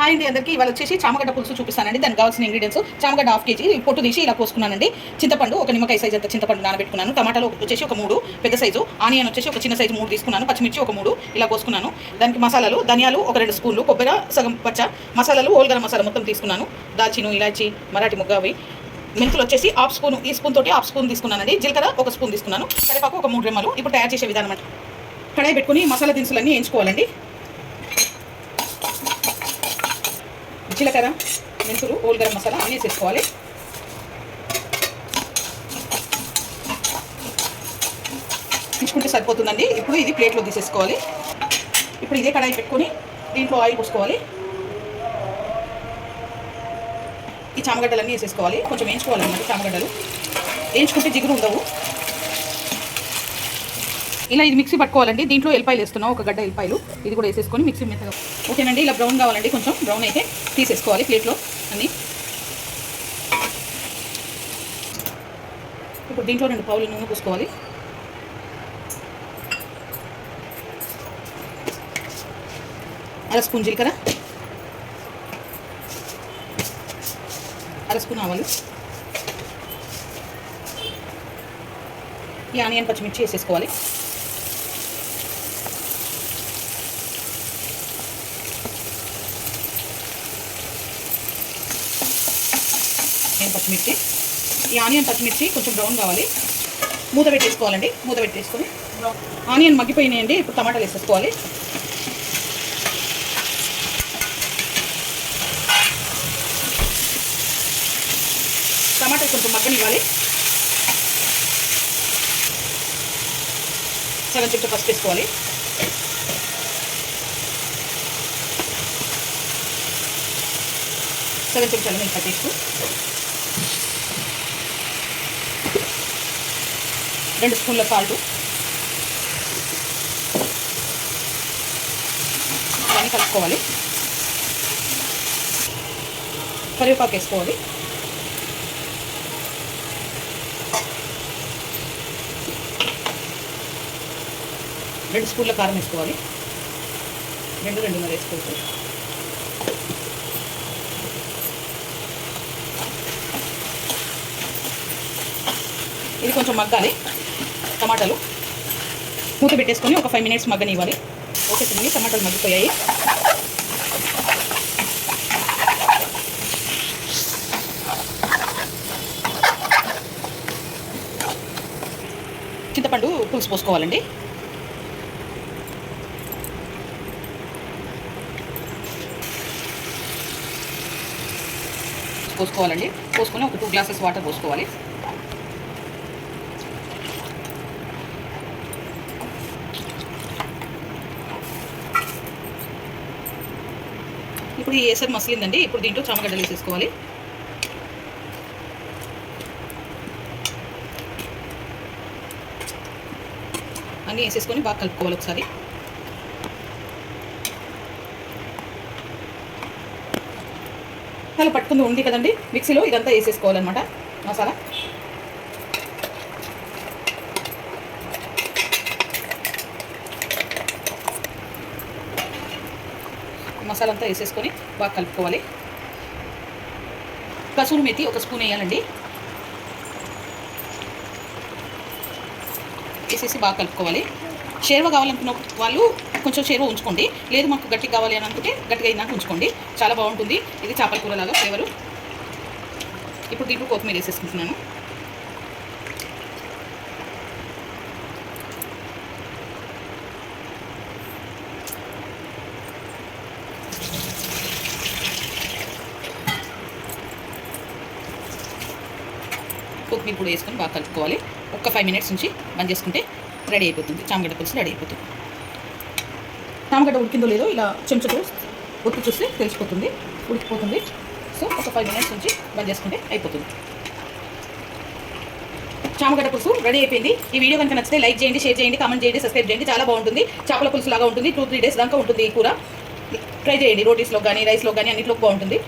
Hi అండి అందరికీ. ఇవాళ వచ్చేసి చామగడ్డ పులుసు చూపిస్తానండి. దానికి కావాల్సిన ఇంగ్రీడియంట్స్: చామగడ్డ హాఫ్ కేజీ పొట్టు తీసి ఇలా కోసుకున్నానండి, చింతపండు ఒక నిమ్మకాయ సైజ్ అంత చింతపండు నానబెట్టుకున్నాను, టమాటాలు వచ్చేసి ఒక 3 పెద్ద సైజు, ఆనియన్ వచ్చేసి ఒక చిన్న సైజు 3 తీసుకున్నాను, పచ్చిమిర్చి ఒక 3 ఇలా కోసుకున్నాను. దానికి మసాలాలు: ధనియాలు ఒక 2 స్పూన్లు, కొబ్బరి సగం పచ్చ, మసాలాలు హోల్ గరం మసాలా మొత్తం తీసుకున్నాను, దాల్చిను, ఇలాచి, మరాఠీ ముగ్గ, అవి మెంతులు వచ్చేసి హాఫ్ స్పూన్, ఈ స్పూన్ తోటి హాఫ్ స్పూన్ తీసుకున్నానండి, జీలకర్ర ఒక స్పూన్ తీసుకున్నాను, కరివేపాకు ఒక 3 రెమ్మలు. ఇప్పుడు తయారు చేసే విధానం అంటే కడాయి పెట్టుకుని మసాలా దినుసులన్నీ వేయించుకోవాలండి. జీలకర్ర, మెంతులు, హోల్ గరం మసాలా అన్నీ వేసుకోవాలి. తీసుకుంటే సరిపోతుందండి. ఇప్పుడు ఇది ప్లేట్లో తీసేసుకోవాలి. ఇప్పుడు ఇదే కడాయి పెట్టుకొని దీంట్లో ఆయిల్ పోసుకోవాలి. ఈ చామగడ్డలన్నీ వేసేసుకోవాలి. కొంచెం వేయించుకోవాలన్నమాట. చామగడ్డలు వేయించుకుంటే జిగురు ఉండవు. ఇలా ఇది మిక్సీ పట్టుకోవాలండి. దీంట్లో ఎల్లిపాయలు వేస్తున్నాం, ఒక గడ్డ ఎల్లిపాయలు, ఇది కూడా వేసేసుకొని మిక్సీ మెత్తగా. ఓకేనండి. ఇలా బ్రౌన్ కావాలండి. కొంచెం బ్రౌన్ అయితే తీసేసుకోవాలి ప్లేట్లో అన్నీ. ఇప్పుడు దీంట్లో 2 పావులు నూనె పోసుకోవాలి. అర స్పూన్ జీలకర్ర, అర స్పూన్ ఆవాలు, ఈ ఆనియన్ పచ్చిమిర్చి వేసేసుకోవాలి. పచ్చిమిర్చి, ఈ ఆనియన్ పచ్చిమిర్చి కొంచెం బ్రౌన్ కావాలి. మూత పెట్టేసుకోవాలండి. మూత పెట్టేసుకొని ఆనియన్ మగ్గిపోయినాయండి. ఇప్పుడు టమాటాలు వేసేసుకోవాలి. టమాటాలు కొంచెం మగ్గనివ్వాలి. సగం చెంచా పసుపు వేసుకోవాలి. సగం చెంచా అల్లం పేస్ట్, 2 స్పూన్ల సాల్ట్, ఇవన్నీ కలుపుకోవాలి. కరివేపాకు వేసుకోవాలి. రెండు స్పూన్ల కారం వేసుకోవాలి. 2-2.5 వేసుకోవాలి. ఇది కొంచెం మగ్గాలి. టమాటాలు మూత పెట్టేసుకొని ఒక 5 మినిట్స్ మగ్గనివ్వాలి. ఓకే తిని టమాటాలు మగ్గిపోయాయి. చింతపండు పులుసు పోసుకోవాలండి. పోసుకొని ఒక 2 గ్లాసెస్ వాటర్ పోసుకోవాలి. ఇప్పుడు ఈ ఏసర్ మసిలిందండి. ఇప్పుడు దీంట్లో చామగడ్డలు వేసేసుకోవాలి. అన్నీ వేసేసుకొని బాగా కలుపుకోవాలి ఒకసారి. అలా పట్టుకుంది ఉంది కదండి మిక్సీలో, ఇదంతా వేసేసుకోవాలన్నమాట మసాలా. మసాలా అంతా వేసేసుకొని బాగా కలుపుకోవాలి. కసూరి మేతి ఒక స్పూన్ వేయాలండి. వేసేసి బాగా కలుపుకోవాలి. షేర్వ కావాలనుకున్న వాళ్ళు కొంచెం షేర్వ ఉంచుకోండి. లేదు మాకు గట్టిగా కావాలి అని అనుకుంటే గట్టిగా అయినాక ఉంచుకోండి. చాలా బాగుంటుంది ఇది చేపల కూరలాగా ఫ్లేవరు. ఇప్పుడు దీంట్లో కొత్తిమీర వేసేసుకుంటున్నాను. కొత్తిమీర కూడా వేసుకొని బాగా కలుపుకోవాలి. ఒక 5 మినిట్స్ నుంచి బంద్ చేసుకుంటే రెడీ అయిపోతుంది. చామగడ్డ పులుసు రెడీ అయిపోతుంది. చామగడ్డ ఉడికిందో లేదో ఇలా చెంచాతో ఉడికి చూస్తే తెలిసిపోతుంది, ఉడికిపోతుంది. సో ఒక 5 మినిట్స్ నుంచి బంద్ చేసుకుంటే అయిపోతుంది. చామగడ్డ పులుసు రెడీ అయిపోయింది. ఈ వీడియో కనుక నచ్చితే లైక్ చేయండి, షేర్ చేయండి, కామెంట్ చేయండి, సబ్స్క్రైబ్ చేయండి. చాలా బాగుంటుంది. చేపల పులుసు లాగా ఉంటుంది. 2-3 డేస్ దాకా ఉంటుంది. ఈ కూర ట్రై చేయండి. రోటీస్లో కానీ రైస్లో కానీ అన్నింటిలో బాగుంటుంది.